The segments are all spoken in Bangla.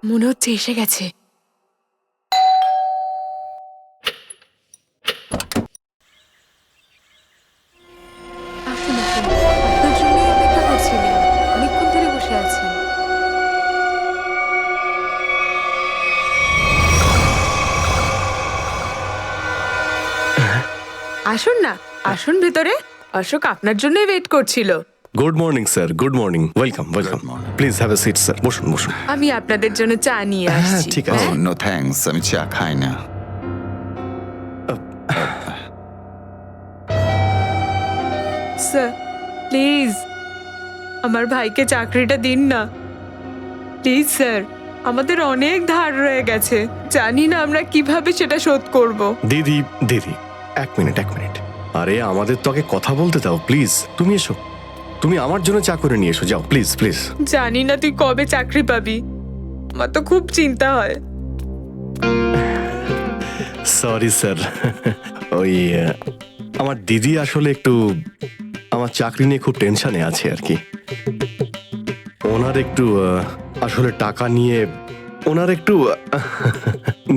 মনে হচ্ছে এসে গেছে। আসুন আসুন, আপনার জন্যই অপেক্ষা করছিলাম। অনেকক্ষণ ধরে বসে আছেন। আসুন না, আসুন ভেতরে। অশোক আপনার জন্যই ওয়েট করছিল। Good morning sir, good morning. Welcome welcome. Please have a seat sir, বসুন বসুন। আমি আপনাদের জন্য চা নিয়ে হ্যাঁ আসছি। ঠিক আছে। নো থ্যাঙ্কস, আমি চা খাই না। স্যার প্লিজ আমার ভাইকে চাকরিটা দিন না, প্লিজ স্যার। আমাদের অনেক ধার রয়ে গেছে, জানি না আমরা কিভাবে সেটা শোধ করব। দিদি দিদি, এক মিনিট এক মিনিট। আরে আমাদের তো আগে কথা বলতে দাও প্লিজ। তুমি এসো, তুমি আমার জন্য চা করে নিয়ে এসো, যাও প্লিজ প্লিজ। জানি না তুই কবে চাকরি পাবি, আমার তো খুব চিন্তা হয়। সরি স্যার, ওই আমার দিদি আসলে একটু আমার চাকরি নিয়ে খুব টেনশনে আছে আর কি। ওনার একটু আসলে টাকা নিয়ে ওনার একটু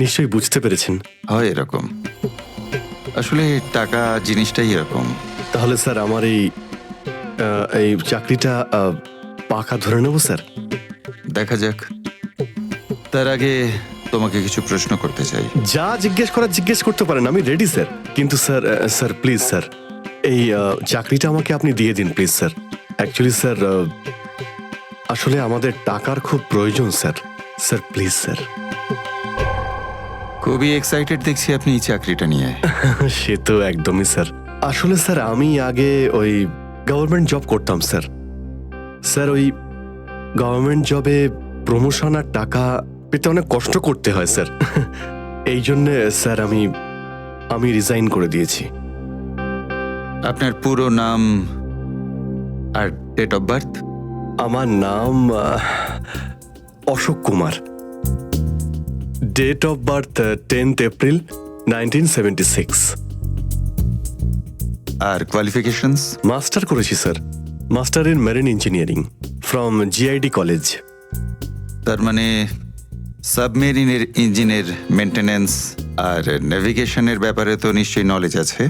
নিশ্চয়ই বুঝতে পেরেছেন। হয় এরকম, আসলে টাকা জিনিসটাই এরকম। তাহলে স্যার আমার এই চাকরিটা পাকা ধরে নেব স্যার। দেখা যাক, তার আগে তোমাকে কিছু প্রশ্ন করতে চাই। যা জিজ্ঞেস করার জিজ্ঞেস করতে পারেন, আমি রেডি স্যার। কিন্তু স্যার স্যার প্লিজ স্যার, এই চাকরিটা আমাকে আপনি দিয়ে দিন প্লিজ স্যার। অ্যাকচুয়ালি স্যার আসলে আমাদের টাকার খুব প্রয়োজন স্যার। Sir please sir. খুবই এক্সাইটেড দেখছি আপনি এই চাকরিটা নিয়ে। সে তো একদমই স্যার। আসলে স্যার আমি আগে ওই গভর্নমেন্ট জব করতাম স্যার। স্যার ওই গভর্নমেন্ট জবে প্রমোশন আর টাকা পেতে অনেক কষ্ট করতে হয় স্যার। এই জন্যে স্যার আমি রিজাইন করে দিয়েছি। আপনার পুরো নাম আর ডেট অফ বার্থ? আমার নাম Ashok Kumar. Date of birth 10th April 1976। আর কোয়ালিফিকেশনস? মাস্টার করেছি sir, master in marine engineering from GID college. তার মানে সাবমেরিনের ইঞ্জিনের মেনটেন্যান্স আর নেভিগেশনের ব্যাপারে তো নিশ্চয়ই নলেজ আছে।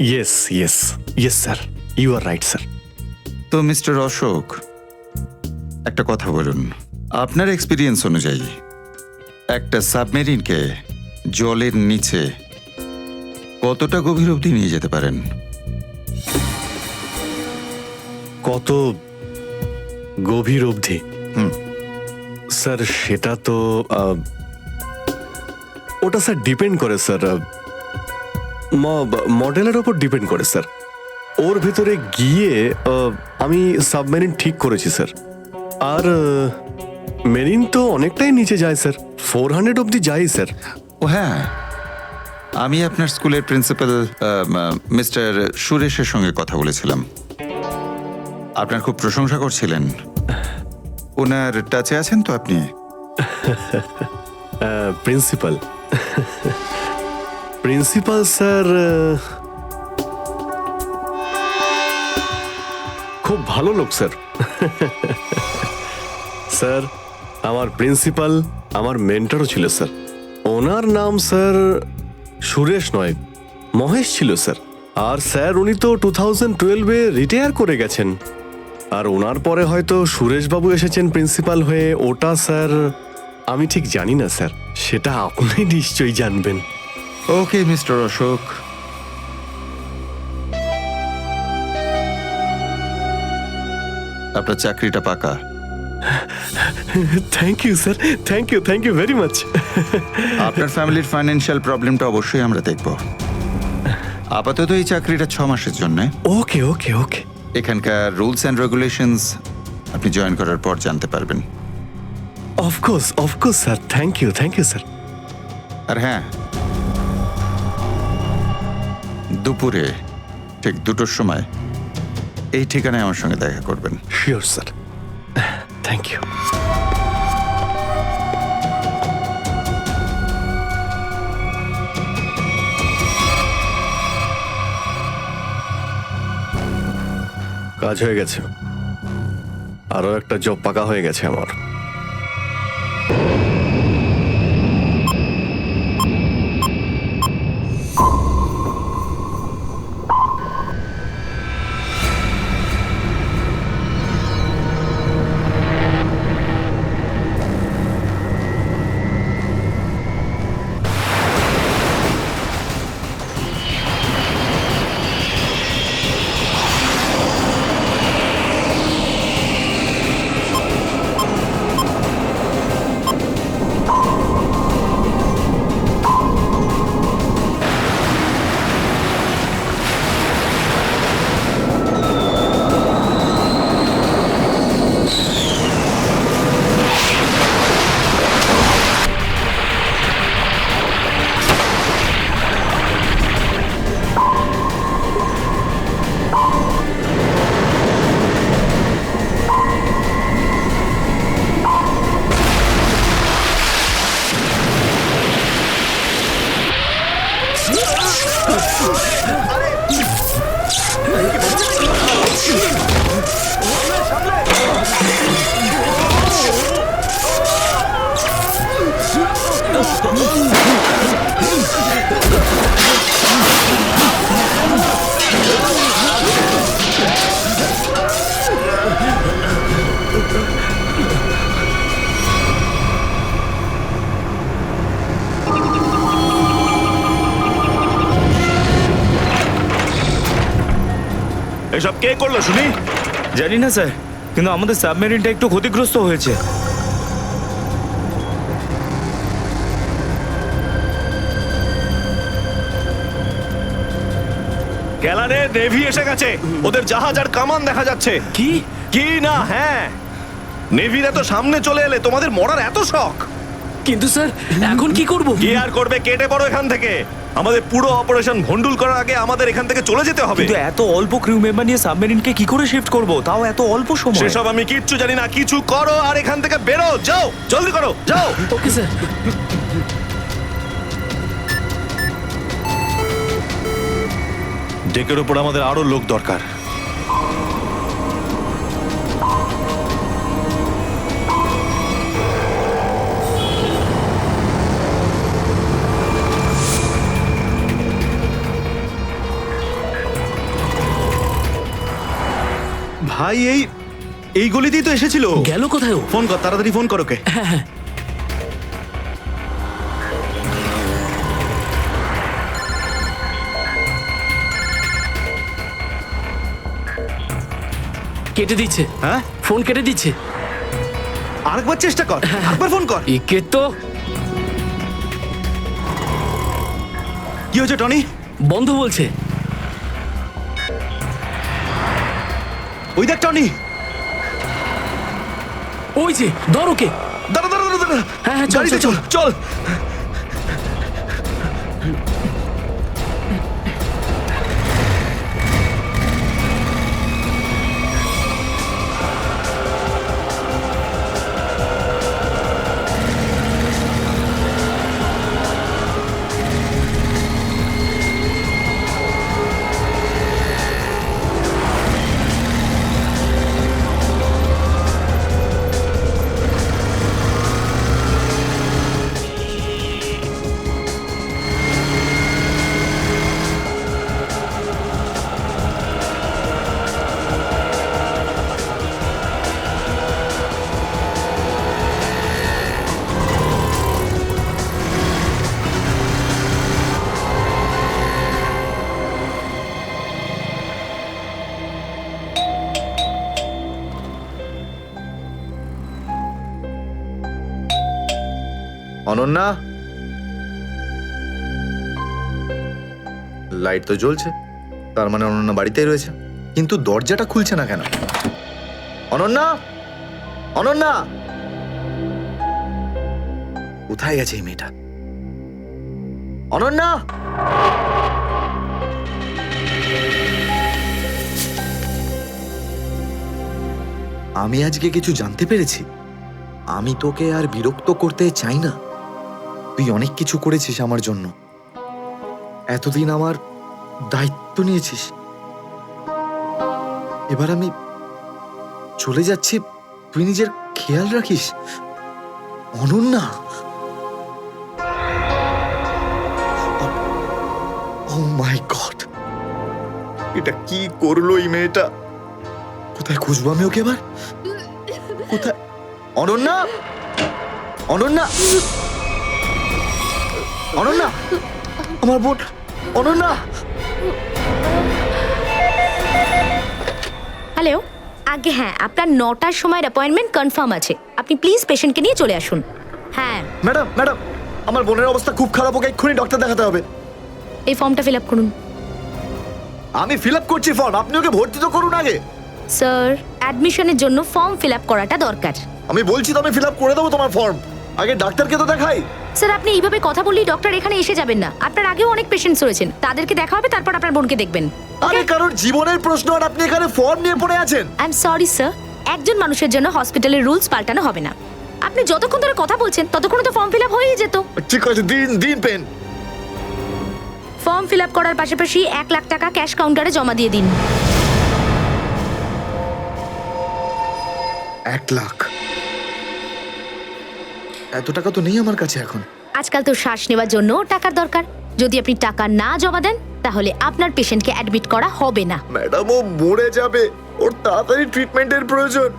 Yes yes yes sir, you are right sir. তো মিস্টার অশোক, একটা কথা বলুন, আপনার এক্সপিরিয়েন্স অনুযায়ী একটা সাবমেরিনকে জলের নিচে কতটা গভীর অবধি নিয়ে যেতে পারেন? কত গভীর অবধি? স্যার সেটা তো ওটা স্যার ডিপেন্ড করে স্যার, মডেলের ওপর ডিপেন্ড করে স্যার। ওর ভেতরে গিয়ে আমি সাবমেরিন ঠিক করেছি স্যার। আর মেরিন তো অনেকটাই নিচে যায় স্যার, 400 অবধি যাই স্যার। ও হ্যাঁ, আমি আপনার স্কুলের প্রিন্সিপাল মিস্টার সুরেশের সঙ্গে কথা বলেছিলাম, আপনার খুব প্রশংসা করছিলেন। ওনার টাচে আছেন তো আপনি? প্রিন্সিপাল প্রিন্সিপাল স্যার খুব ভালো লোক স্যার। স্যার আমার প্রিন্সিপাল আমার মেন্টরও ছিল স্যার। ওনার নাম স্যার সুরেশ নয়, মহেশ ছিল স্যার। আর স্যার উনি তো 2012-এ রিটায়ার করে গেছেন। আর ওনার পরে হয়তো সুরেশবাবু এসেছেন প্রিন্সিপাল হয়ে, ওটা স্যার আমি ঠিক জানি না স্যার, সেটা আপনি নিশ্চয়ই জানবেন। ওকে মিস্টার অশোক, আপনার চাকরিটা পাকা। Thank you sir, thank you very much. আপনার ফ্যামিলির ফাইন্যান্সিয়াল প্রবলেমটা অবশ্যই আমরা দেখব। আপাতত এই চাকরিটা 6 মাসের জন্য। ওকে ওকে ওকে। এখানকার রুলস অ্যান্ড রেগুলেশনস আপনি জয়েন করার পর জানতে পারবেন। Of course sir, thank you sir. আর হ্যাঁ, দুপুরে ঠিক 2টোর সময় এই ঠিকানায় আমার সঙ্গে দেখা করবেন। Sure sir, thank you. কাজ হয়ে গেছে, আরো একটা জব পাকা হয়ে গেছে আমার। এসব কে করলো শুনি? জানি না স্যার, কিন্তু আমাদের সাবমেরিনটা একটু ক্ষতিগ্রস্ত হয়েছে। গ্যালারে নেভি এসে গেছে, ওদের জাহাজ আর কামান দেখা যাচ্ছে। কি? কি না? হ্যাঁ, নেভির এত সামনে চলে এলে তোমাদের মরার এত শখ। কিন্তু স্যার এখন কি করব? কি আর করবে, কেটে পড়ো এখান থেকে। আমাদের পুরো অপারেশন ভন্ডুল করার আগে আমাদের এখান থেকে চলে যেতে হবে। কিন্তু এত অল্প ক্রিউ মেম্বার নিয়ে সাবমেরিনকে কি করে শিফট করব, তাও এত অল্প সময়? সেসব আমি কিচ্ছু জানি না, কিছু করো আর এখান থেকে বেরো, যাও, জলদি করো, যাও। Okay sir. ডেকের উপর আমাদের আরো লোক দরকার। ভাই এই গলিতেই তো এসেছিল। গেল কোথায় ও? ফোন কর, তাড়াতাড়ি ফোন কর ওকে। কেটে দিচ্ছে। হ্যাঁ, ফোন কেটে দিচ্ছে। আরেকবার চেষ্টা কর, আরেকবার ফোন কর। একে তো কি হয়েছে টনি? বন্ধ বলছে। ওই দেখ টনি। ওই যে ধর ওকে। দাঁড়া দাঁড়া দাঁড়া দাঁড়া। হ্যাঁ, হ্যাঁ, চল, গাড়িতে চল, চল চল। অনন্যা, লাইট তো জ্বলছে, তার মানে অনন্যা বাড়িতেই রয়েছে, কিন্তু দরজাটা খুলছে না কেন? অনন্যা, অনন্যা, কোথায় গেছে এই মেয়েটা? অনন্যা, আমি আজকে কিছু জানতে পেরেছি। আমি তোকে আর বিরক্ত করতে চাই না। তুই অনেক কিছু করেছিস আমার জন্য, এতদিন আমার দায়িত্ব নিয়েছিস। এবার আমি চলে যাচ্ছি, তুই নিজের খেয়াল রাখিস। অনন্যা, ও মাই গড, এটা কি করলো এই মেয়েটা? কোথায় খুঁজবো আমি ওকে এবার? কোথায়? অনন্যা, অনন্যা, অনন্যা, আমার বোন অনন্যা। হ্যালো, আগে হ্যাঁ, আপনার 9টার সময়ের অ্যাপয়েন্টমেন্ট কনফার্ম আছে। আপনি প্লিজ পেশেন্টকে নিয়ে চলে আসুন। হ্যাঁ, ম্যাডাম, ম্যাডাম, আমার বোনের অবস্থা খুব খারাপ, ওকে এক্ষুনি ডক্টর দেখাতে হবে। এই ফর্মটা ফিল আপ করুন। আমি ফিল আপ করছি ফর্ম, আপনি ওকে ভর্তি তো করুন আগে। স্যার, অ্যাডমিশনের জন্য ফর্ম ফিল আপ করাটা দরকার। আমি বলছি তো আমি ফিল আপ করে দেবো তোমার ফর্ম, আগে ডাক্তারকে তো দেখাই। স্যার, আপনি এইভাবে কথা বললেই ডক্টর এখানে এসে যাবেন না। আপনার আগেও অনেক পেশেন্টস রয়েছেন, তাদেরকে দেখা হবে, তারপর আপনার বোনকে দেখবেন। আরে কারোর জীবনের প্রশ্ন আর আপনি এখানে ফর্ম নিয়ে পড়ে আছেন। আই এম সরি স্যার, একজন মানুষের জন্য হসপিটালের রুলস পাল্টানো হবে না। আপনি যতক্ষণ ধরে কথা বলছেন ততক্ষণ তো ফর্ম ফিল আপ হয়েই যেত। ঠিক আছে, দিন দিন পেন। ফর্ম ফিল আপ করার পাশাপাশি 1 লাখ টাকা ক্যাশ কাউন্টারে জমা দিয়ে দিন। 1 লাখ? এত টাকা তো নেই আমার কাছে এখন। আজকাল তো শ্বাস নেওয়ার জন্য টাকার দরকার। যদি আপনি টাকা না জমা দেন তাহলে আপনার পেশেন্টকে অ্যাডমিট করা হবে না। ম্যাডাম, ও মরে যাবে, ওর তাড়াতাড়ি ট্রিটমেন্টের প্রয়োজন।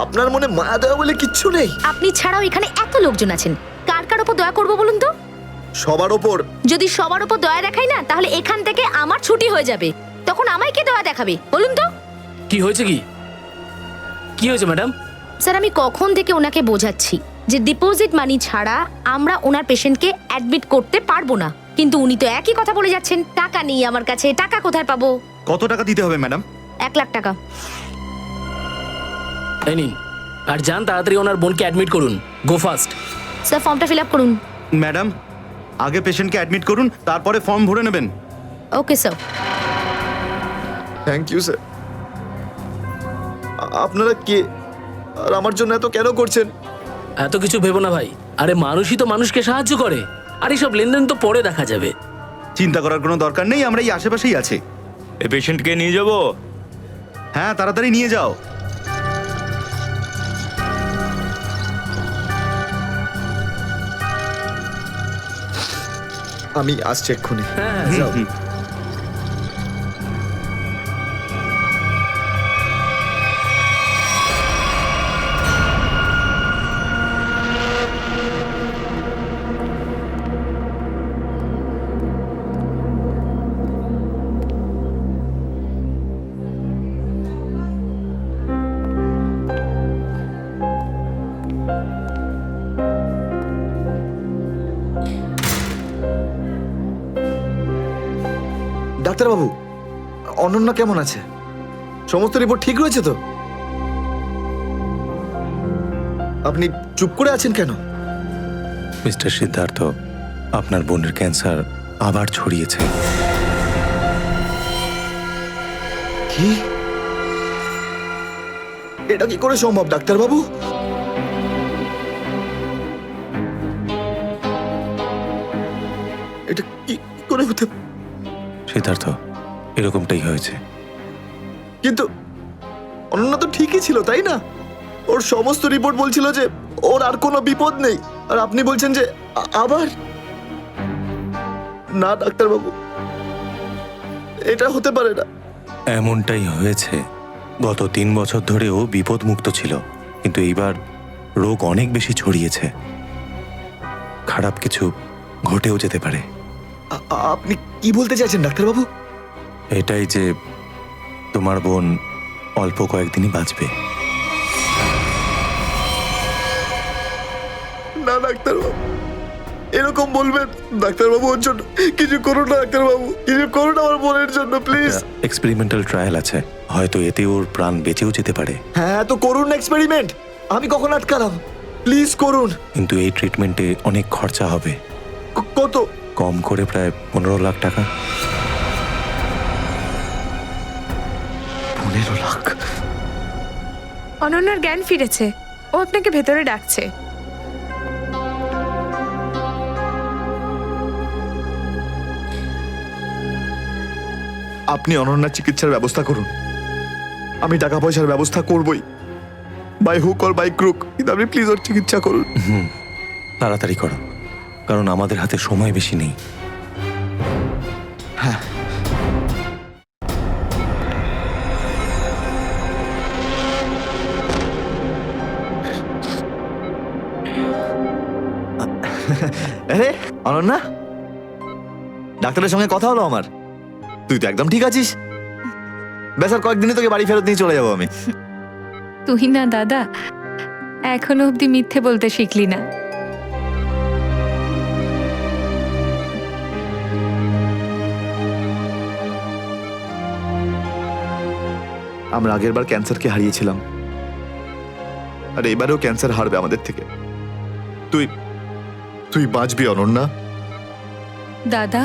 আপনার মনে মায়া দেওয়া বলে কিচ্ছু নেই? আপনি ছাড়াও এখানে এত লোকজন আছেন, কার কার উপর দয়া করবো বলুন তো? সবার ওপর। যদি সবার উপর দয়া দেখাই না, তাহলে এখান থেকে আমার ছুটি হয়ে যাবে। তখন আমায় কে দয়া দেখাবে বলুন তো? কি হয়েছে? কি হয়েছে ম্যাডাম? স্যার, আমি কখন থেকে ওনাকে বোঝাচ্ছি যে ডিপোজিট মানি ছাড়া আমরা ওনার পেশেন্টকে অ্যাডমিট করতে পারবো না, কিন্তু উনি তো একই কথা বলে যাচ্ছেন। টাকা নেই আমার কাছে, টাকা কোথায় পাবো? কত টাকা দিতে হবে ম্যাডাম? 1 লাখ টাকা। এই নিন, আর যান তাড়াতাড়ি ওনার বোনকে অ্যাডমিট করুন। Go fast. স্যার, ফর্মটা ফিল আপ করুন। ম্যাডাম, আগে পেশেন্টকে অ্যাডমিট করুন, তারপরে ফর্ম ভরে নেবেন। Okay sir. Thank you sir. আপনারা কে আর আমার জন্য এত কেন করছেন? এত কিছু ভেবো না ভাই, আরে মানুষই তো মানুষকে সাহায্য করে, আর এইসব লেনদেন তো পরে দেখা যাবে। চিন্তা করার কোনো দরকার নেই, আমরা এই আশেপাশেই আছি। এই পেশেন্টকে নিয়ে যাবো। হ্যাঁ, তাড়াতাড়ি নিয়ে যাও। আমি আসছি এক্ষুনি। হ্যাঁ, যাও। ডাক্তারবাবু, অনন্যা কেমন আছে? সমস্ত রিপোর্ট ঠিক রয়েছে তো? আপনি চুপ করে আছেন কেন? মিস্টার সিদ্ধার্থ, আপনার বোনের ক্যান্সার আবার ছড়িয়েছে। কি? এটা কি করে সম্ভব ডাক্তারবাবু? এটা কি করে হতে? সিদ্ধার্থ, এরকমটাই হয়েছে। কিন্তু অনন্যা তো ঠিকই ছিল, তাই না? ওর সমস্ত রিপোর্ট বলছিল যে ওর আর কোনো বিপদ নেই, আর আপনি বলছেন যে আবার? না ডাক্তারবাবু, এটা হতে পারে না। এমনটাই হয়েছে। গত 3 বছর ধরে ও বিপদমুক্ত ছিল, কিন্তু এইবার রোগ অনেক বেশি ছড়িয়েছে। খারাপ কিছু ঘটেও যেতে পারে। আপনি কি বলতে চাইছেন ডাক্তারবাবু? এটাই যে তোমার বোন অল্প কয়েকদিনই বাঁচবে। না ডাক্তারবাবু, এরকম বলবেন? ডাক্তারবাবু, ওর জন্য কিছু করুন না ডাক্তারবাবু, কিছু করুন আমার বোনের জন্য প্লিজ। এক্সপেরিমেন্টাল ট্রায়াল আছে, হয়তো এতে ওর প্রাণ বেঁচেও যেতে পারে। হ্যাঁ, তো করুন এক্সপেরিমেন্ট। আমি কখন আটকালাম? প্লিজ করুন। কিন্তু এই ট্রিটমেন্টে অনেক খরচা হবে। কত? কম করে প্রায় 15 লাখ টাকা। 15 লাখ? অনন্যার জ্ঞান ফিরেছে, ও আপনাকে ভেতরে ডাকছে। আপনি অনন্যার চিকিৎসার ব্যবস্থা করুন, আমি টাকা পয়সার ব্যবস্থা করবই, by hook or by crook, কিন্তু আপনি প্লিজ ওর চিকিৎসা করুন। তাড়াতাড়ি করো, কারণ আমাদের হাতে সময় বেশি নেই। হ্যাঁ। আরে অনন্যা, ডাক্তারের সঙ্গে কথা হলো আমার। তুই তো একদম ঠিক আছিস। ব্যাস আর কয়েকদিনে তোকে বাড়ি ফেরত নিয়ে চলে যাবো আমি। তুই না দাদা, এখনো অব্দি মিথ্যে বলতে শিখলি না। আমরা আগেরবার ক্যান্সারকে হারিয়েছিলাম, আর এবারেও ক্যান্সার হারবে আমাদের থেকে। তুই তুই বাঁচবি অনন্যা। দাদা,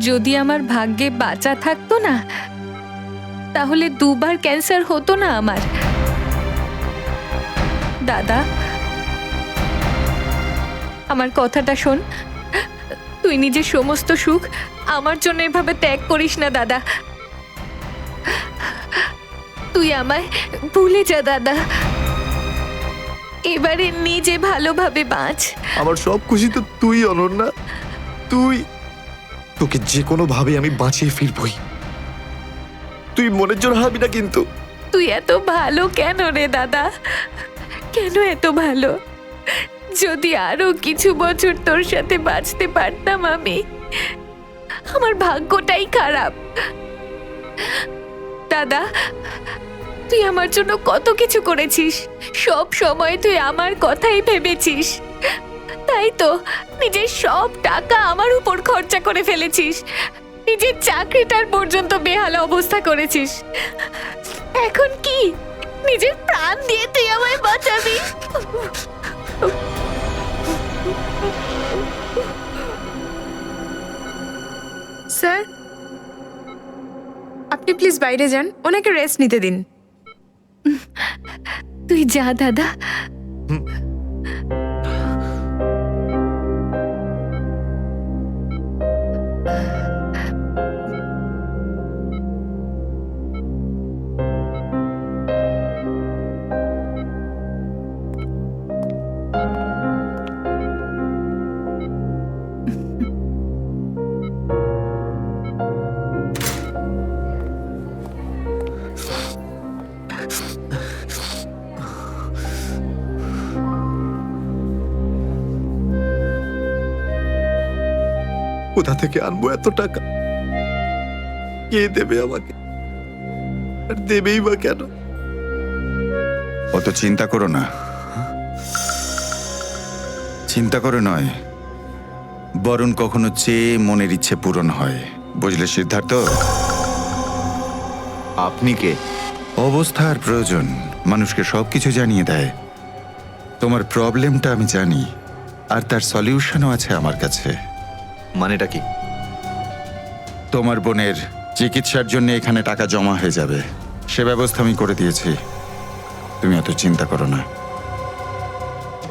যদি আমার ভাগ্যে বাঁচা থাকতো না, তাহলে 2 বার ক্যান্সার হতো না আমার। দাদা, আমার কথাটা শোন। তুই নিজের সমস্ত সুখ আমার জন্য এভাবে ত্যাগ করিস না দাদা। তুই আমায় ভুলে যা দাদা। এবারে নিজে ভালোভাবে বাঁচ। আমার সব খুশি তো তুই, অনন্যা। তুই, তোকে যে কোনো ভাবে আমি বাঁচিয়ে ফিরবই। তুই মনের জোর হারাবি না কিন্তু। তুই এত ভালো কেন রে দাদা? কেন এত ভালো? যদি আরো কিছু বছর তোর সাথে বাঁচতে পারতাম আমি। আমার ভাগ্যটাই খারাপ দাদা। তুই আমার জন্য কত কিছু করেছিস, সব সময় তুই আমার কথাই ভেবেছিস। তাই তো নিজের সব টাকা আমার উপর খরচা করে ফেলেছিস, নিজের চাকরিটার পর্যন্ত বেহাল অবস্থা করেছিস। এখন কি নিজের প্রাণ দিয়ে তুই আমায় বাঁচাবি? স্যার, আপনি প্লিজ বাইরে যান, ওনাকে রেস্ট নিতে দিন। তুই যা দাদা। কোথা থেকে আনবো এত টাকা? কে দেবে আমাকে? আর দেবেই বা কেন? অত চিন্তা করো না। চিন্তা করে নয়, বরং কখনো চেয়ে মনের ইচ্ছে পূরণ হয়। বুঝলে সিদ্ধার্থ? আপনি কে? অবস্থার প্রয়োজন মানুষকে সবকিছু জানিয়ে দেয়। তোমার প্রবলেমটা আমি জানি, আর তার সলিউশনও আছে আমার কাছে। মানেটা কি? তোমার বোনের চিকিৎসার জন্য এখানে টাকা জমা হয়ে যাবে, সে ব্যবস্থা আমি করে দিয়েছি। তুমি এত চিন্তা করো না।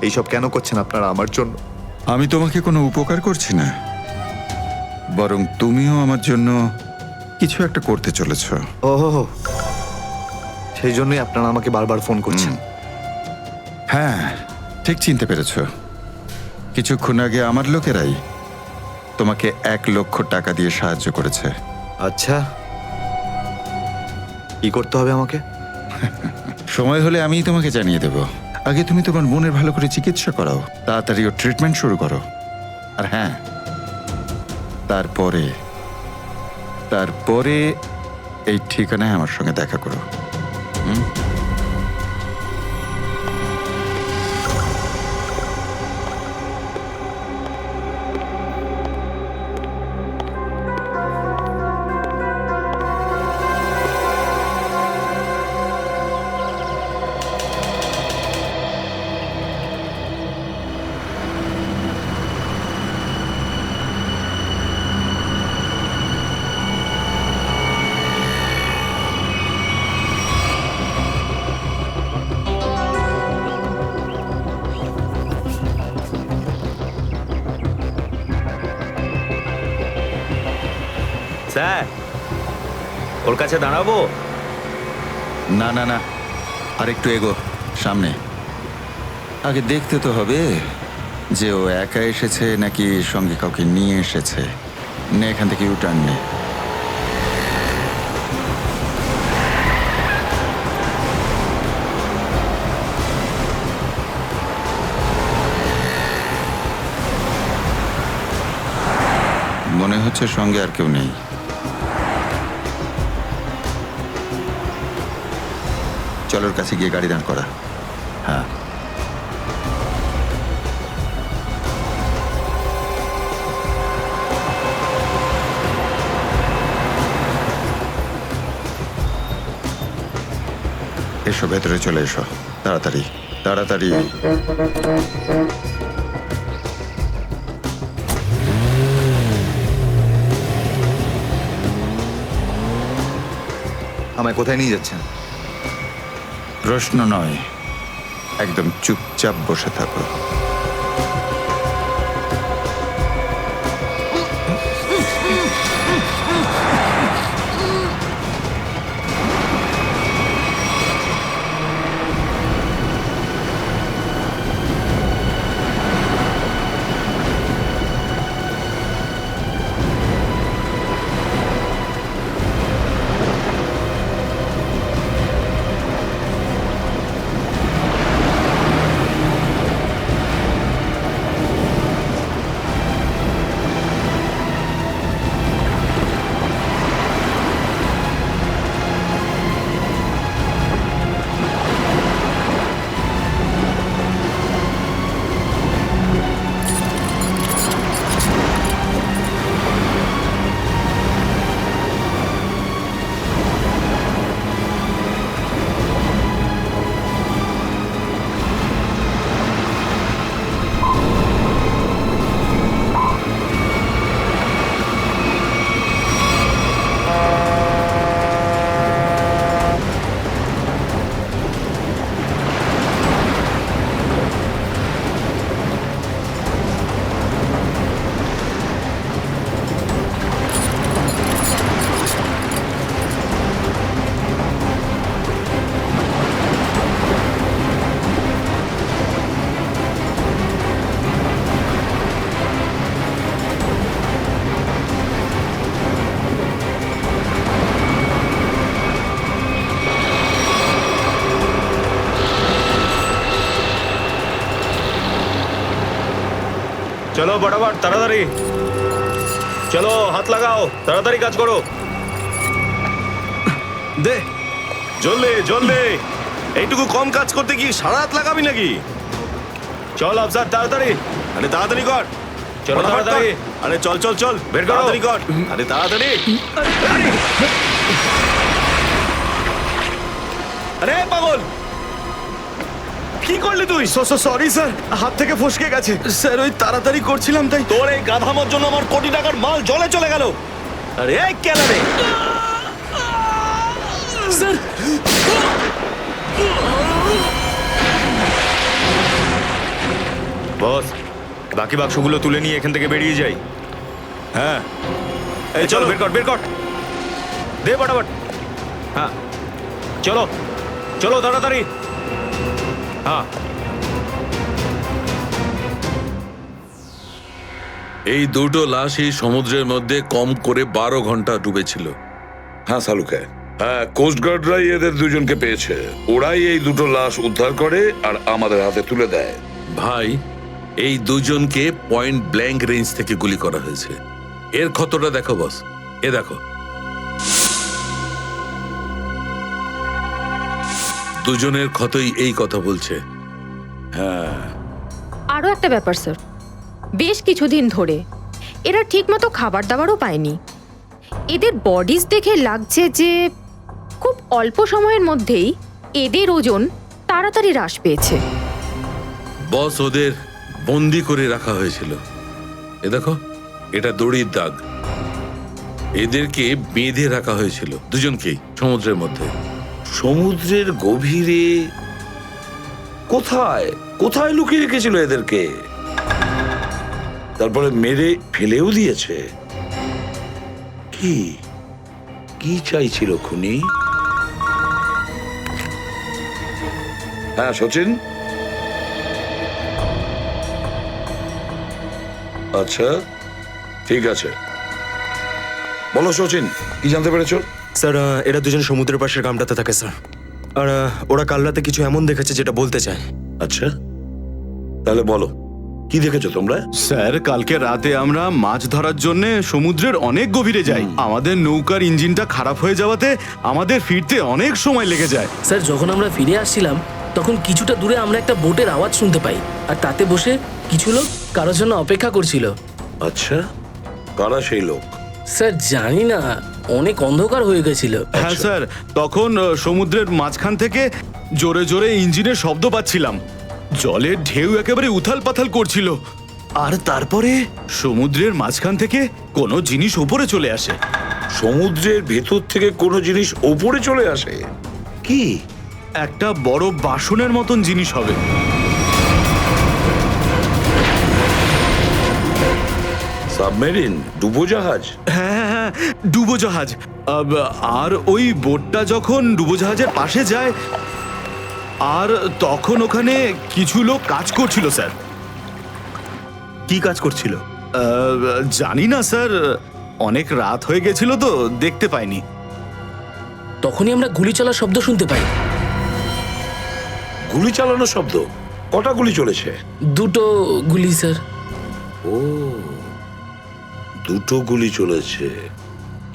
এইসব কেন করছেন আপনারা আমার জন্য? আমি তোমাকে কোনো উপকার করছি না, বরং তুমিও আমার জন্য কিছু একটা করতে চলেছ। ওহো, সেই জন্যই আপনারা আমাকে বারবার ফোন করছেন। হ্যাঁ, ঠিক চিনতে পেরেছ। কিছুক্ষণ আগে আমার লোকেরাই তোমাকে 1 লক্ষ টাকা দিয়ে সাহায্য করেছে। আচ্ছা, কি করতে হবে আমাকে? সময় হলে আমিই তোমাকে জানিয়ে দেব। আগে তুমি তোমার বোনের ভালো করে চিকিৎসা করাও, তাড়াতাড়ি ওর ট্রিটমেন্ট শুরু করো। আর হ্যাঁ, তারপরে এই ঠিকানায় আমার সঙ্গে দেখা করো। স্যার, ওর কাছে দাঁড়াবো? না না না, আর একটু এগো সামনে। আগে দেখতে তো হবে যে ও একা এসেছে নাকি সঙ্গে কাউকে নিয়ে এসেছে। নে, এখান থেকে ইউটার্ন নে। মনে হচ্ছে সঙ্গে আর কেউ নেই। চলো ওর কাছে গিয়ে গাড়ি দাঁড় করা। হ্যাঁ, এসো, ভেতরে চলে এসো, তাড়াতাড়ি তাড়াতাড়ি। আমায় কোথায় নিয়ে যাচ্ছেন? প্রশ্ন নয়, একদম চুপচাপ বসে থাকো। চলো বরাবর তাড়াতাড়ি চলো, হাত লাগাও, তাড়াতাড়ি কাজ করো। দে জলদি জলদি, এইটুকু কম কাজ করতে কি সারা রাত লাগাবি নাকি? চল আফসার তাড়াতাড়ি, আরে তাড়াতাড়ি কর, চলো ফটাফট কর। তাড়াতাড়ি। আরে চল চল চল, বের করো। তাড়াতাড়ি কর, আরে তাড়াতাড়ি। আরে পাগল, কি করলি তুই? সরি স্যার, হাত থেকে ফসকে গেছে স্যার, ওই তাড়াতাড়ি করছিলাম তাই। তোর এই গাধামোর জন্য আমার কোটি টাকার মাল জলে চলে গেল। আরে এই কেন রে? স্যার বস, বাকি বাক্সগুলো তুলে নিয়ে এখান থেকে বেরিয়ে যাই। হ্যাঁ, এই চলো, বের কর বের কর, দে ফটাফট। হ্যাঁ চলো চলো তাড়াতাড়ি। হ্যাঁ এই দুটো লাশই সমুদ্রের মধ্যে কম করে 12 ঘন্টা ডুবেছিল। হ্যাঁ সালুকে, হ্যাঁ কোস্টগার্ডরাই এদের দুজনকে পেয়েছে। ওরাই এই দুটো লাশ উদ্ধার করে আর আমাদের হাতে তুলে দেয়। ভাই, এই দুজনকে পয়েন্ট ব্ল্যাঙ্ক রেঞ্জ থেকে গুলি করা হয়েছে। এর ক্ষতটা দেখো বস, এ দেখো। দুজনের ক্ষতই এই কথা বলছে। হ্যাঁ, আরও একটা ব্যাপার স্যার, বেশ কিছুদিন ধরে এরা ঠিকমতো খাবার দাবারও পায়নি। এদের বডিজ দেখে লাগছে যে খুব অল্প সময়ের মধ্যেই এদের ওজন তাড়াতাড়ি হ্রাস পেয়েছে। বস, ওদের বন্দি করে রাখা হয়েছিল। এ দেখো, এটা দড়ির দাগ। এদেরকে বেঁধে রাখা হয়েছিল দুজনকেই সমুদ্রের মধ্যে। সমুদ্রের গভীরে কোথায় কোথায় লুকিয়ে রেখেছিল এদেরকে, তারপরে মেরে ফেলেও দিয়েছে। কি কি চাইছিল খুনি? হ্যাঁ সচিন, আচ্ছা ঠিক আছে, বলো সচিন, কি জানতে পেরেছো? স্যার, এরা দুজন সমুদ্রের পাশের গ্রামটাতে থাকে স্যার, আর ওরা কাল রাতে কিছু এমন দেখেছে যেটা বলতে চায়। আচ্ছা, তাহলে বলো, কি দেখেছো তোমরা? স্যার, কালকে রাতে আমরা মাছ ধরার জন্য সমুদ্রের অনেক গভীরে যাই। আমাদের নৌকার ইঞ্জিনটা খারাপ হয়ে যাওয়াতে আমাদের ফিরতে অনেক সময় লেগে যায়। স্যার, যখন আমরা ফিরে আসছিলাম তখন কিছুটা দূরে আমরা একটা বোটের আওয়াজ শুনতে পাই, আর তাতে বসে কিছু লোক কারোর জন্য অপেক্ষা করছিল। আচ্ছা, কারা সেই লোক? স্যার জানি না, অনেক অন্ধকার হয়ে গেছিল। হ্যাঁ স্যার, তখন সমুদ্রের মাঝখান থেকে জোরে জোরে ইঞ্জিনের শব্দ পাচ্ছিলাম। জলের ঢেউ একেবারে উথাল পাথাল করছিল, আর তারপরে সমুদ্রের মাঝখান থেকে কোনো জিনিস উপরে চলে আসে। সমুদ্রের ভেতর থেকে কোনো জিনিস ওপরে চলে আসে? কি? একটা বড় বাসনের মতন জিনিস হবে। সাবমেরিন, ডুবোজাহাজ? হ্যাঁ হ্যাঁ, ডুবোজাহাজ। আর ওই বোটটা যখন ডুবোজাহাজের পাশে যায়, আর তখন ওখানে কিছু লোক কাজ করছিল স্যার। কি কাজ করছিল? জানি না স্যার, অনেক রাত হয়ে গেছিল তো দেখতে পাইনি। তখনই আমরা গুলি চলার শব্দ শুনতে পাই। গুলি চালানোর শব্দ? কটা গুলি চলেছে? দুটো গুলি স্যার। ও, দুটো গুলি চলেছে।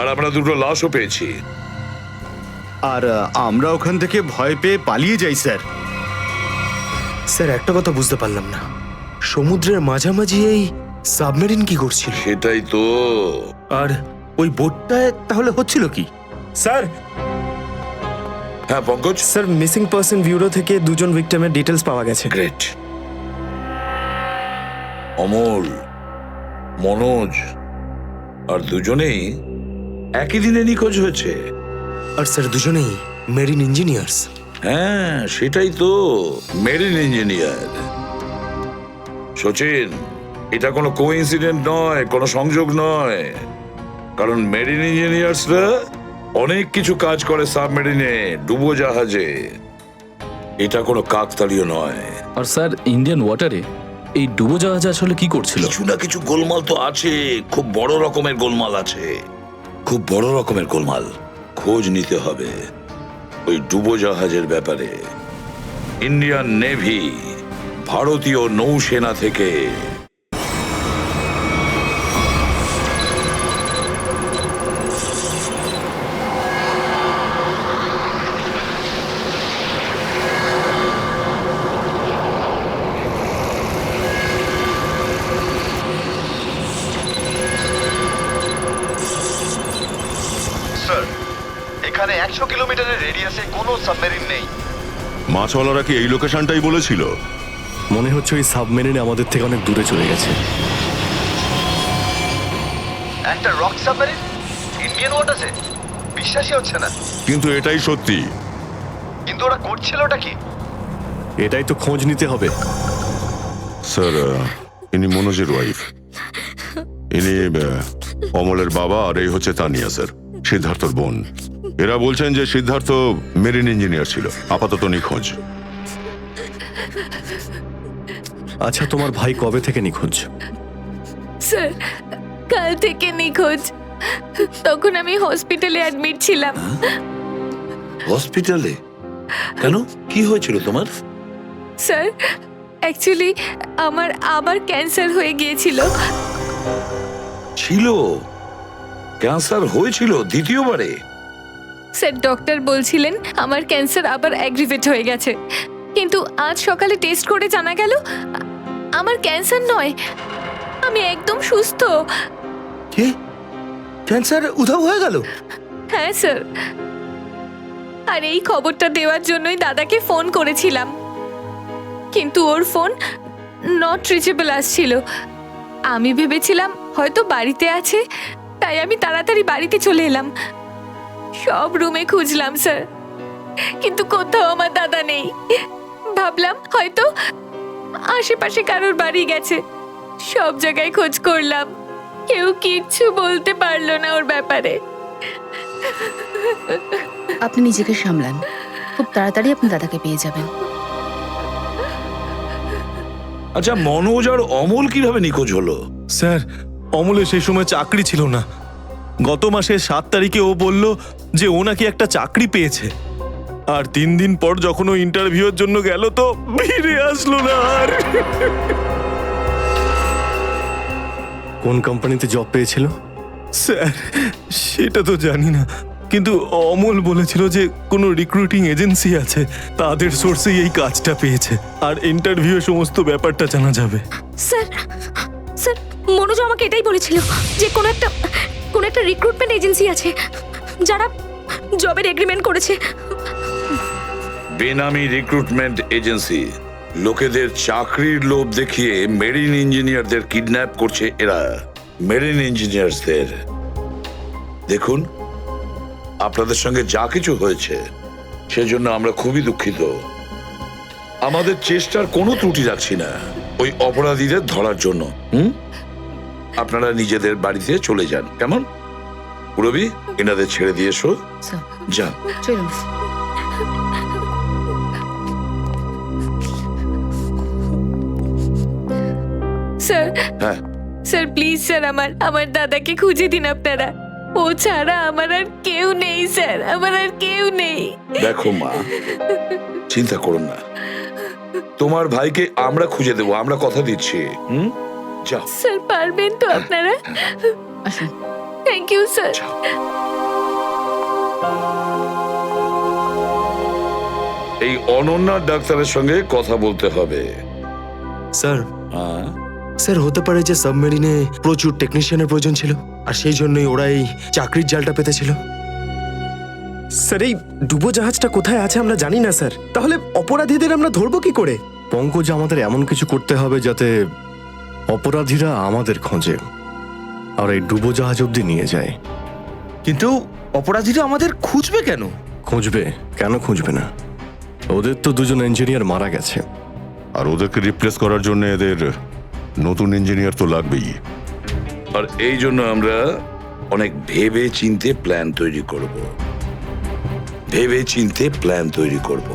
আর আমরা দুটো লাশও পেয়েছি। আর আমরা ওখান থেকে ভয় পেয়ে পালিয়ে যাই স্যার। স্যার, একটা কথা বুঝতে পারলাম না, সমুদ্রের মাঝামাঝি এই সাবমেরিন কি করছিল? সেটাই তো। আর ওই বোটটায় তাহলে হচ্ছিল কি? স্যার, হ্যাঁ Pankaj? Sir, missing person bureau থেকে দুজন ভিক্টিমের ডিটেলস পাওয়া গেছে। গ্রেট। অমল, মনোজ আর দুজনেই একই দিনে নিখোঁজ হয়েছে। আর স্যার, দুজনেই মেরিন ইঞ্জিনিয়ার্স। হ্যাঁ সেটাই তো, মেরিন ইঞ্জিনিয়ার। সচিন, এটা কোনো কোইন্সিডেন্ট নয়, কোনো সংযোগ নয়, কারণ মেরিন ইঞ্জিনিয়ার্সরা অনেক কিছু কাজ করে সাবমেরিনে, ডুবোজাহাজে। এটা কোনো কাকতালীয় নয়। আর স্যার, ইন্ডিয়ান ওয়াটারে এই ডুবোজাহাজ আসলে কি করছিল? কিছু না কিছু গোলমাল তো আছে, খুব বড় রকমের গোলমাল আছে, খুব বড় রকমের গোলমাল। খোঁজ নিতে হবে ওই ডুবোজাহাজের ব্যাপারে। ইন্ডিয়ান নেভি, ভারতীয় নৌসেনা থেকে এখানে 100 কিলোমিটারের রেডিয়াসে কোনো সাবমেরিন নেই। মাছওয়ালারা কি এই লোকেশনটাই বলেছিল? মনে হচ্ছে ওই সাবমেরিন আমাদের থেকে অনেক দূরে চলে গেছে। একটা রক সাবমেরিন ইন্ডিয়ান ওয়াটার্সে? বিশ্বাসই হচ্ছে না। কিন্তু এটাই সত্যি। কিন্তু ওরা করছিলটা কি? এটাই তো খোঁজ নিতে হবে। স্যার, ইনি মনোজের ওয়াইফ। ইনি অমলের বাবা, আর এই হচ্ছে তানিয়া স্যার, সিদ্ধার্থর বোন। এরা বলছেন যে সিদ্ধার্থ মেরিন ইঞ্জিনিয়ার ছিল, আপাতত নিখোঁজ। আচ্ছা, তোমার ভাই কবে থেকে নিখোঁজ? স্যার, কাল থেকে নিখোঁজ। তখন আমি হসপিটালে অ্যাডমিট ছিলাম। হসপিটালে? কেন, কি হয়েছিল তোমার? স্যার, অ্যাকচুয়ালি আমার আবার ক্যান্সার হয়ে গিয়েছিল। ছিল? ক্যান্সার হয়েছিল দ্বিতীয়বারে? স্যার, ডক্টর বলছিলেন আমার ক্যান্সার আবার অ্যাগ্রিভেট হয়ে গেছে, কিন্তু আজ সকালে টেস্ট করে জানা গেল আমার ক্যান্সার নয়, আমি একদম সুস্থ। কি? ক্যান্সার উধাও হয়ে গেল? হ্যাঁ স্যার, আর এই খবরটা দেওয়ার জন্যই দাদাকে ফোন করেছিলাম, কিন্তু ওর ফোন নট রিচেবল আসছিল। আমি ভেবেছিলাম হয়তো বাড়িতে আছে, তাই আমি তাড়াতাড়ি বাড়িতে চলে এলাম। সব রুমে খুঁজলাম স্যার, কিন্তু কোথাও আমার দাদা নেই। ভাবলাম হয়তো আশেপাশে কারোর বাড়ি গেছে। সব জায়গায় খোঁজ করলাম, কেউ কিচ্ছু বলতে পারলো না ওর ব্যাপারে। আপনি নিজেকে সামলান, খুব তাড়াতাড়ি আপনি দাদাকে পেয়ে যাবেন। আচ্ছা, মনোজ আর অমল কিভাবে নিখোঁজ হলো? স্যার, অমলের সেই সময় চাকরি ছিল না। গত মাসের 7 তারিখে ও বলল যে ও নাকি একটা চাকরি পেয়েছে, আর 3 দিন পর যখন ও ইন্টারভিউর জন্য গেল তো ফিরে আসলো না আর। কোন কোম্পানিতে জব পেয়েছিল? স্যার, সেটা তো জানি না, কিন্তু অমল বলেছিল যে কোনো রিক্রুটিং এজেন্সি আছে, তাদের সোর্সেই এই কাজটা পেয়েছে, আর ইন্টারভিউ সমস্ত ব্যাপারটা জানা যাবে। স্যার, স্যার, মনোজ আমাকে এটাই বলেছিল যে কোনো একটা রিক্রুটমেন্ট এজেন্সি আছে যারা জবের এগ্রিমেন্ট করেছে। বেনামি রিক্রুটমেন্ট এজেন্সি, লোকেদের চাকরির লোভ দেখিয়ে মেরিন ইঞ্জিনিয়ারদের কিডন্যাপ করছে এরা। মেরিন ইঞ্জিনিয়ারদের দেখুন, আপনাদের সঙ্গে যা কিছু হয়েছে সেজন্য আমরা খুবই দুঃখিত। আমাদের চেষ্টার কোনো ত্রুটি রাখছি না ওই অপরাধীদের ধরার জন্য। আপনারা নিজেদের বাড়িতে চলে যান, কেমন? পুরবি, এনাদের ছেড়ে দিয়ে এসো। যান, চলুন। স্যার, হ্যাঁ স্যার প্লিজ স্যার, আমার দাদাকে খুঁজে দিন আপনারা। ও ছাড়া আমার আর কেউ নেই স্যার, আমার আর কেউ নেই। দেখো মা, চিন্তা করুন না, তোমার ভাইকে আমরা খুঁজে দেবো, আমরা কথা দিচ্ছি। যাও স্যার, পারবেন তো আপনারা? আসুন। Thank you sir. এই অনন্যা ডাক্তারের সঙ্গে কথা বলতে হবে। স্যার, স্যার হতে পারে যে সাবমেরিনে প্রচুর টেকনিশিয়ানের প্রয়োজন ছিল, আর সেই জন্যই ওরা এই চাকরির জালটা পেতেছিল। স্যার, এই ডুবো জাহাজটা কোথায় আছে আমরা জানি না স্যার, তাহলে অপরাধীদের আমরা ধরবো কি করে? পঙ্কজ, আমাদের এমন কিছু করতে হবে যাতে অপরাধীরা আমাদের খোঁজে আর এই ডুবোজাহাজ অব্দি নিয়ে যায়। কিন্তু অপরাধীরা আমাদের খুঁজবে কেন? খুঁজবে কেন? খুঁজবে না? ওদের তো 2জন ইঞ্জিনিয়ার মারা গেছে, আর ওদেরকে রিপ্লেস করার জন্য এদের নতুন ইঞ্জিনিয়ার তো লাগবেই। আর এই জন্য আমরা অনেক ভেবে চিন্তে প্ল্যান তৈরি করব। ভেবে চিন্তে প্ল্যান তৈরি করব।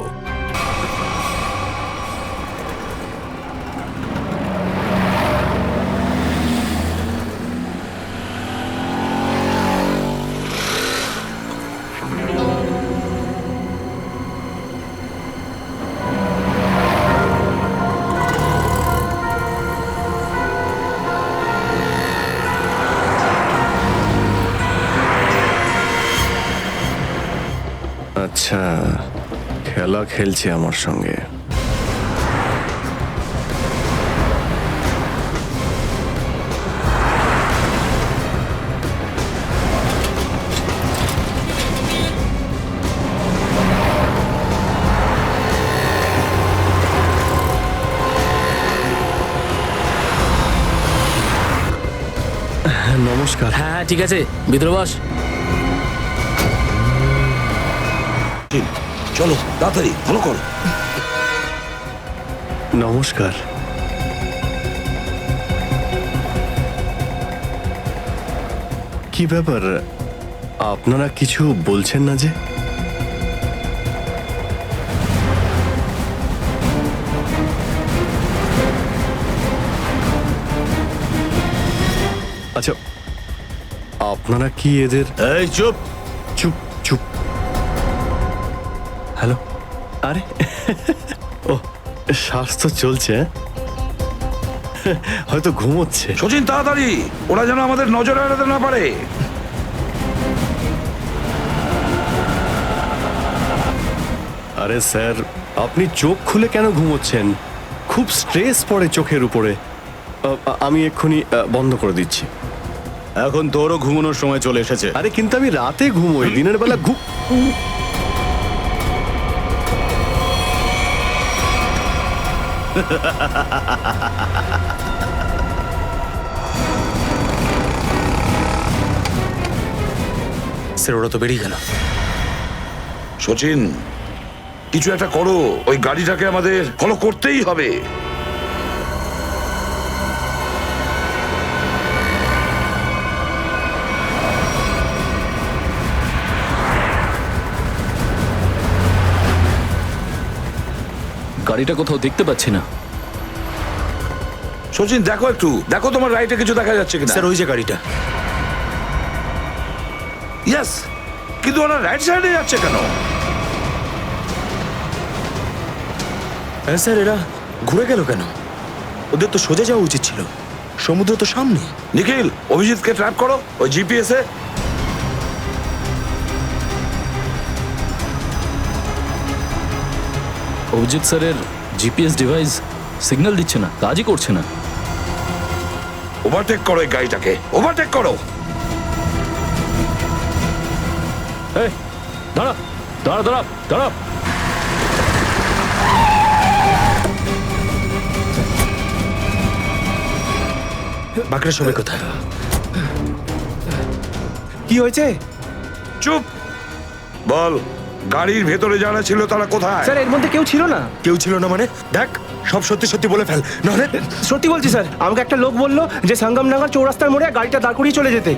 আচ্ছা, খেলা খেলছে আমার সঙ্গে। নমস্কার। হ্যাঁ হ্যাঁ ঠিক আছে, ভিতরে বস। চলো তাড়াতাড়ি ফলো করো। নমস্কার। কি ব্যাপার, আপনারা কিছু বলছেন না যে? আচ্ছা, আপনারা কি এদের... এই চুপ। চুপ চুপ। হ্যালো। আরে ও, স্বাস্থ্য চলছে, হয়তো ঘুমোচ্ছে। সচিন তাড়াতাড়ি, ওরা যেন আমাদের নজরে এড়াতে না পারে। আরে স্যার, আপনি চোখ খুলে কেন ঘুমোচ্ছেন? খুব স্ট্রেস পড়ে চোখের উপরে। আমি এক্ষুনি বন্ধ করে দিচ্ছি। এখন তোরও ঘুমানোর সময় চলে এসেছে। আরে কিন্তু আমি রাতে ঘুমোই, দিনের বেলা স্যার ওরা তো বেরিয়ে গেল। সচিন, কিছু একটা করো, ওই গাড়িটাকে আমাদের ফলো করতেই হবে। গাড়িটা কোথাও দেখতে পাচ্ছি না। সচিন দেখো একটু, দেখো তোমার রাইটে কিছু দেখা যাচ্ছে কিনা। স্যার ওই যে গাড়িটা। ইয়েস, কিন্তু ওরা রাইট সাইডে যাচ্ছে কেন? হ্যাঁ স্যার, এরা ঘুরে গেল কেন? ওদের তো সোজা যাওয়া উচিত ছিল, সমুদ্র তো সামনে। নিখিল, অভিজিৎকে ট্র্যাপ করো ওই জিপিএস এ। অভিজিৎ স্যারের জিপিএস ডিভাইস সিগন্যাল দিচ্ছে না, কাজই করছে না। ওভারটেক করো এই গাড়িটাকে, ওভারটেক করো। এই দাঁড়া দাঁড়া দাঁড়া দাঁড়া। বাকিরা সবাই কোথায়? কি হয়েছে? চুপ, বল গাড়ির ভেতরে যারা ছিল তারা কোথায়? স্যার এর মধ্যে কেউ ছিল না। কেউ ছিল না মানে? দেখ, সব সত্যি সত্যি বলে ফেল, নাহলে... সত্যি বলছি স্যার, আমাকে একটা লোক বললো যে সঙ্গমনগর চৌরাস্তার মোড়ে গাড়িটা দাঁড় করিয়ে চলে যেতে।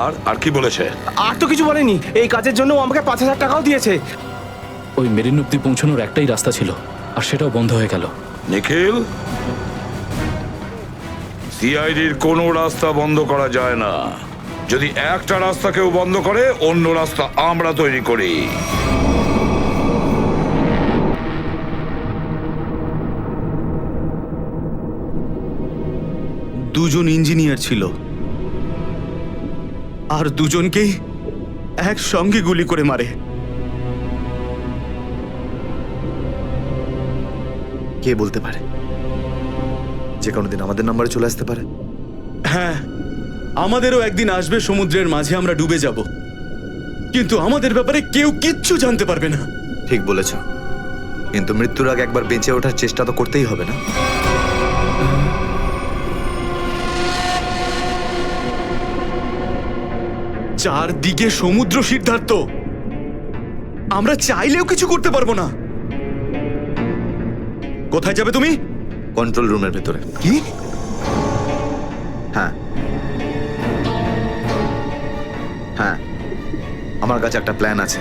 আর আর কি বলেছে? আর তো কিছু বলেনি, এই কাজের জন্য ও আমাকে 5,000 টাকাও দিয়েছে। ওই মেরিন অব্দি পৌঁছানোর একটাই রাস্তা ছিল, আর সেটাও বন্ধ হয়ে গেল। নিখিল, সিআইডির কোনো রাস্তা বন্ধ করা যায় না। যদি একটা রাস্তা কেউ বন্ধ করে, অন্য রাস্তা আমরা তৈরি করি। দুজন ইঞ্জিনিয়ার ছিল, আর দুজনকেই একসঙ্গে গুলি করে মারে। কে বলতে পারে? যে কোনো দিন আমাদের নাম্বারে চলে আসতে পারে। হ্যাঁ, আমাদেরও একদিন আসবে, সমুদ্রের মাঝে আমরা ডুবে যাব, কিন্তু আমাদের ব্যাপারে কেউ কিচ্ছু জানতে পারবে না। ঠিক বলেছ, কিন্তু মৃত্যুর আগে একবার বেঁচে ওঠার চেষ্টা তো করতেই হবে না? চারদিকে সমুদ্র, সিদ্ধার্থ, আমরা চাইলেও কিছু করতে পারবো না। কোথায় যাবে তুমি? কন্ট্রোল রুমের ভেতরে। কি? হ্যাঁ হ্যাঁ, আমার কাছে একটা প্ল্যান আছে।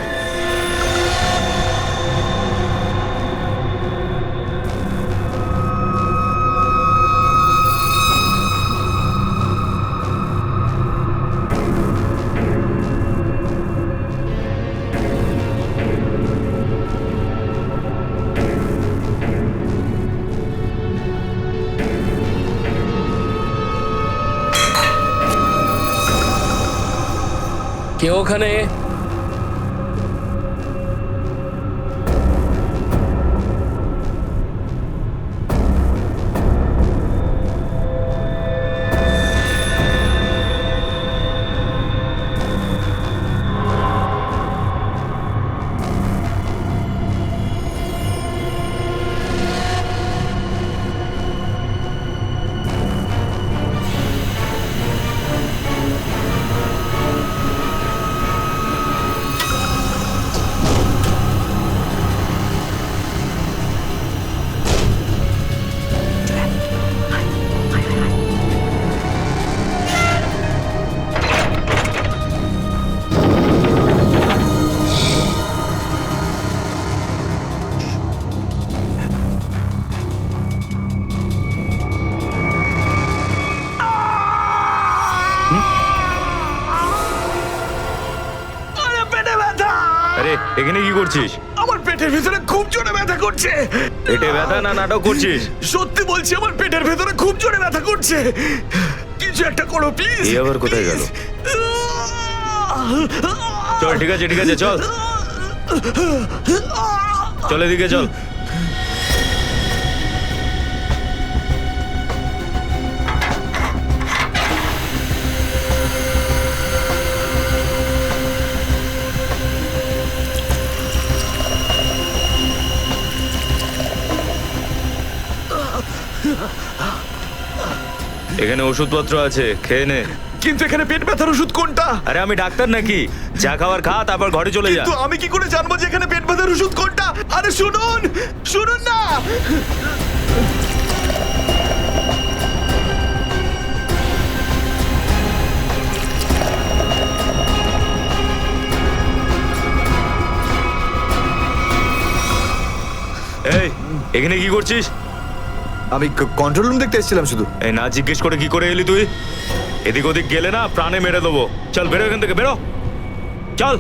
কে ওখানে? এখানে কি করছিস? আমার পেটের ভেতরে খুব জোরে ব্যথা করছে। পেটে ব্যথা না নাটক করছিস? সত্যি বলছি, আমার পেটের ভেতরে খুব জোরে ব্যথা করছে। কিছু একটা করো প্লিজ। এই আবার কোথায় গেল? চল, ঠিক আছে ঠিক আছে, চল চল এদিকে চল। এখানে ওষুধপত্র আছে, খেয়ে নে। কিন্তু এখানে পেট ব্যথার ওষুধ কোনটা? আরে আমি ডাক্তার নাকি? যা খাবার খা, তারপর ঘরে চলে যা। কিন্তু আমি কি করে জানবো যে এখানে পেট ব্যথার ওষুধ কোনটা? আরে শুনুন, শুনুন না। এই, এখানে কি করছিস? আমি কন্ট্রোল রুম দেখতে এসেছিলাম শুধু। এই না জিজ্ঞেস করে কি করে এলি তুই? এদিক ওদিক গেলে না প্রাণে মেরে দেবো। চল বেরো এখান থেকে, বেরো চল।